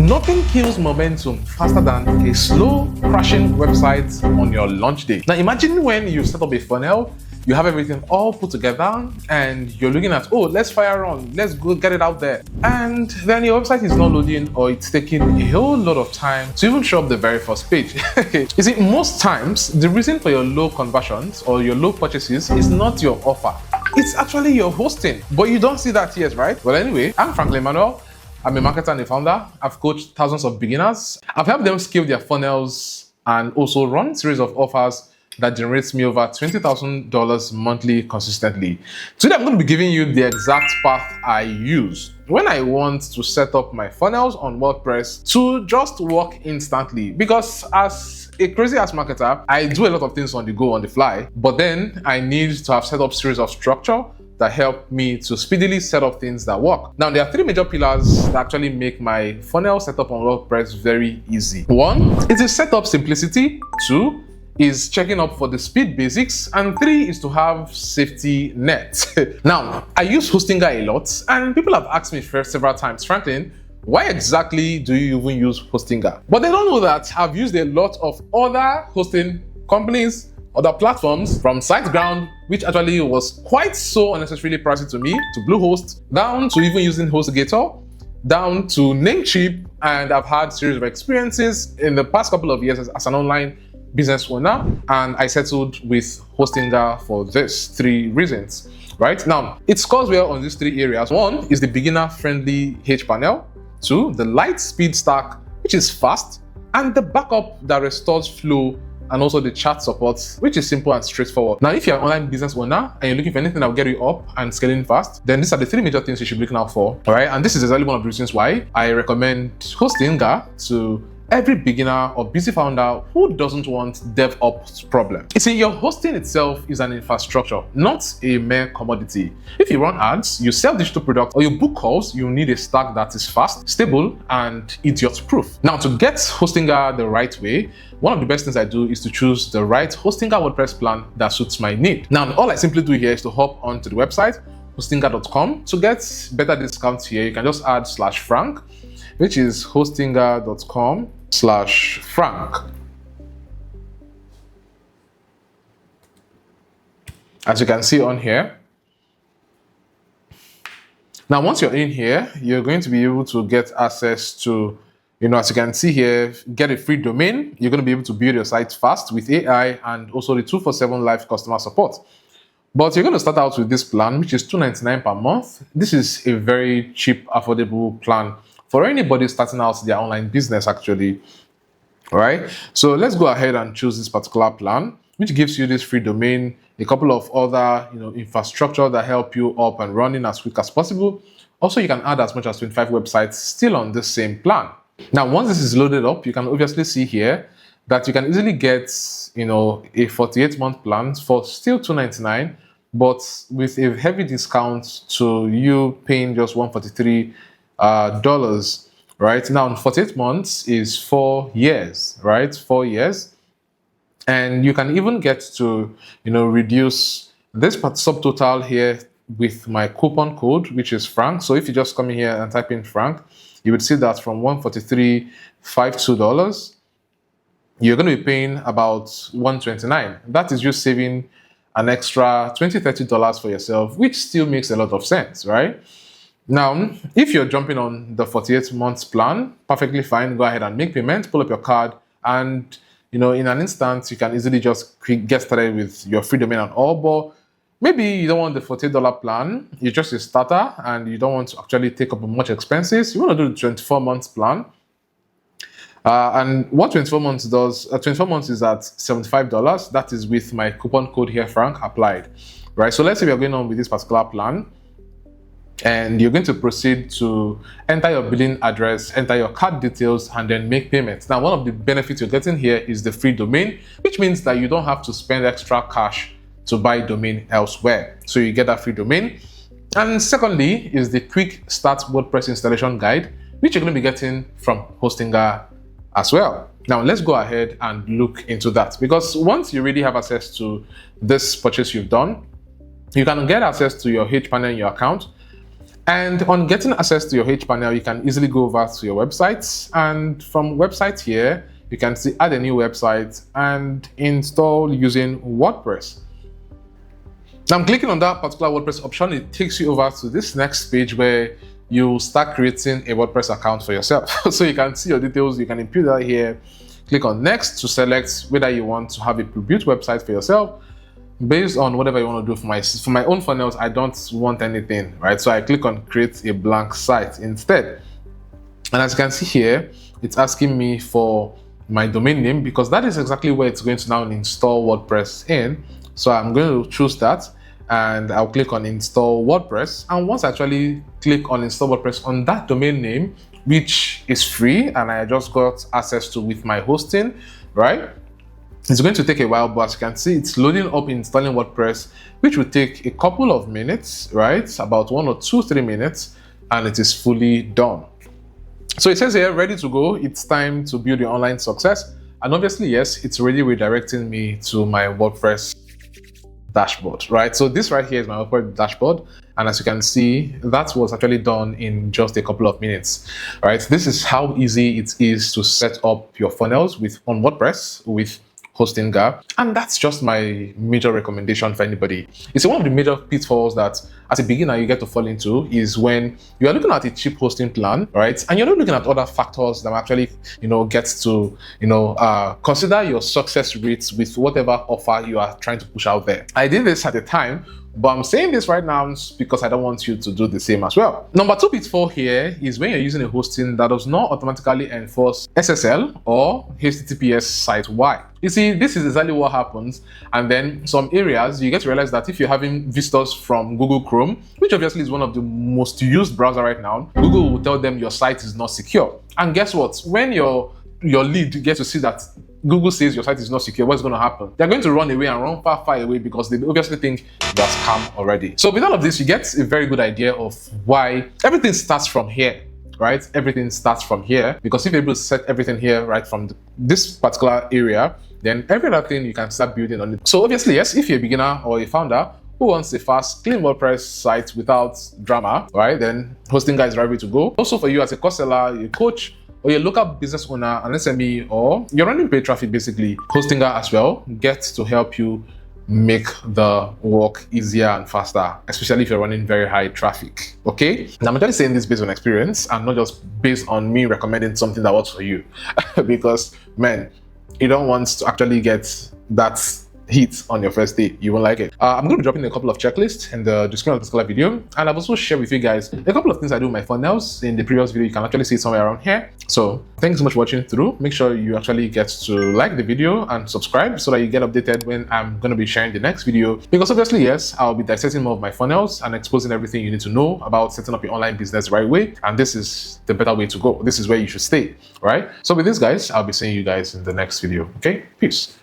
Nothing kills momentum faster than a slow, crashing website on your launch day. Now imagine when you set up a funnel, you have everything all put together and you're looking at, oh, let's fire on, let's go get it out there. And then your website is not loading or it's taking a whole lot of time to even show up the very first page. You see, most times, the reason for your low conversions or your low purchases is not your offer. It's actually your hosting, but you don't see that yet, right? Well, anyway, I'm Franklin Emmanuel. I'm a marketer and a founder. I've coached thousands of beginners. I've helped them scale their funnels and also run a series of offers that generates me over $20,000 monthly consistently. Today, I'm going to be giving you the exact path I use when I want to set up my funnels on WordPress to just work instantly. Because as a crazy ass marketer, I do a lot of things on the go, on the fly, but then I need to have set up a series of structure that help me to speedily set up things that work. Now, there are three major pillars that actually make my funnel setup on WordPress very easy. One is the setup simplicity. Two is checking up for the speed basics, and three is to have safety net. Now, I use Hostinger a lot, and people have asked me several times, Franklin, why exactly do you even use Hostinger? But they don't know that I've used a lot of other hosting companies, other platforms, from SiteGround, which actually was quite so unnecessarily pricey to me, to Bluehost, down to even using HostGator, down to Namecheap, and I've had a series of experiences in the past couple of years as an online business owner, and I settled with Hostinger for these three reasons. Right now, it scores well on these three areas. One is the beginner-friendly H panel. Two, the light speed stack, which is fast, and the backup that restores flow, and also the chat support, which is simple and straightforward. Now, if you're an online business owner and you're looking for anything that will get you up and scaling fast, then these are the three major things you should be looking out for. All right, and this is exactly one of the reasons why I recommend Hostinger to every beginner or busy founder who doesn't want DevOps problem. You see, your hosting itself is an infrastructure, not a mere commodity. If you run ads, you sell digital products, or you book calls, you need a stack that is fast, stable, and idiot-proof. Now, to get Hostinger the right way, one of the best things I do is to choose the right Hostinger WordPress plan that suits my need. Now, all I simply do here is to hop onto the website, hostinger.com. To get better discounts here, you can just add /Frank, which is hostinger.com/Frank. As you can see on here. Now, once you're in here, you're going to be able to get access to, as you can see here, get a free domain. You're going to be able to build your site fast with AI and also the 24/7 live customer support. But you're going to start out with this plan, which is $299 per month. This is a very cheap, affordable plan for anybody starting out their online business, actually. All right, so let's go ahead and choose this particular plan, which gives you this free domain, a couple of other infrastructure that help you up and running as quick as possible. Also, you can add as much as 25 websites still on this same plan. Now, once this is loaded up, you can obviously see here that you can easily get a 48-month plan for still $299, but with a heavy discount to you paying just $143. Right now, 48 months is 4 years, right? 4 years, and you can even get to reduce this subtotal here with my coupon code, which is Frank. So if you just come in here and type in Frank, you would see that from $143.52, you're going to be paying about $129. That is just saving an extra $20-30 for yourself, which still makes a lot of sense, right? Now, if you're jumping on the 48 months plan, perfectly fine. Go ahead and make payment, pull up your card, and in an instant, you can easily just get started with your free domain and all. But maybe you don't want the $48 plan, you're just a starter and you don't want to actually take up much expenses. You want to do the 24 months plan. And what 24 months does, 24 months is at $75. That is with my coupon code here, Frank, applied. Right? So let's say we're going on with this particular plan, and you're going to proceed to enter your billing address, enter your card details, and then make payments. Now, one of the benefits you're getting here is the free domain, which means that you don't have to spend extra cash to buy domain elsewhere. So you get that free domain. And secondly is the quick start WordPress installation guide, which you're going to be getting from Hostinger as well. Now, let's go ahead and look into that, because once you really have access to this purchase you've done, you can get access to your H panel in your account. And on getting access to your H panel, you can easily go over to your website, and from website here, you can see add a new website and install using WordPress. Now I'm clicking on that particular WordPress option. It takes you over to this next page where you start creating a WordPress account for yourself. So you can see your details, you can input that here. Click on next to select whether you want to have a pre-built website for yourself based on whatever you want to do. For my own funnels, I don't want anything, right? So I click on create a blank site instead. And as you can see here, it's asking me for my domain name because that is exactly where it's going to now install WordPress in. So I'm going to choose that and I'll click on install WordPress. And once I actually click on install WordPress on that domain name, which is free and I just got access to with my hosting, right? It's going to take a while, but as you can see, it's loading up installing WordPress, which will take a couple of minutes, right? About 1 or 2, 3 minutes, and it is fully done. So it says here, ready to go. It's time to build your online success. And obviously, yes, it's already redirecting me to my WordPress dashboard, right? So this right here is my WordPress dashboard. And as you can see, that was actually done in just a couple of minutes, right? This is how easy it is to set up your funnels on WordPress with Hostinga, and that's just my major recommendation for anybody. It's one of the major pitfalls that as a beginner you get to fall into is when you are looking at a cheap hosting plan, right? And you're not looking at other factors that actually, get to, consider your success rates with whatever offer you are trying to push out there. I did this at the time, but I'm saying this right now because I don't want you to do the same as well. Number 2 pitfall here is when you're using a hosting that does not automatically enforce SSL or HTTPS site-wide. You see, this is exactly what happens. And then some areas, you get to realize that if you're having visitors from Google Chrome, which obviously is one of the most used browser right now, Google will tell them your site is not secure. And guess what? When your lead gets to see that Google says your site is not secure, what's going to happen? They're going to run away and run far, far away because they obviously think you're scam already. So with all of this, you get a very good idea of why everything starts from here, right? Everything starts from here because if you're able to set everything here, right, from this particular area, then every other thing you can start building on it. So obviously, yes, if you're a beginner or a founder who wants a fast, clean WordPress site without drama, right, then Hostinga is right way to go. Also for you as a course seller, a coach, or your local business owner, an SME, or you're running paid traffic, basically, Hostinga as well gets to help you make the work easier and faster, especially if you're running very high traffic, okay? Now, I'm actually saying this based on experience and not just based on me recommending something that works for you. Because, man, you don't want to actually get that hit on your first day. You won't like it. I'm going to be dropping a couple of checklists in the description of this particular video, and I've also shared with you guys a couple of things I do with my funnels in the previous video. You can actually see it somewhere around here. So thanks so much for watching through. Make sure you actually get to like the video and subscribe so that you get updated when I'm going to be sharing the next video, because obviously, yes, I'll be dissecting more of my funnels and exposing everything you need to know about setting up your online business the right way, and this is the better way to go. This is where you should stay, right? So with this, guys, I'll be seeing you guys in the next video. Okay, peace.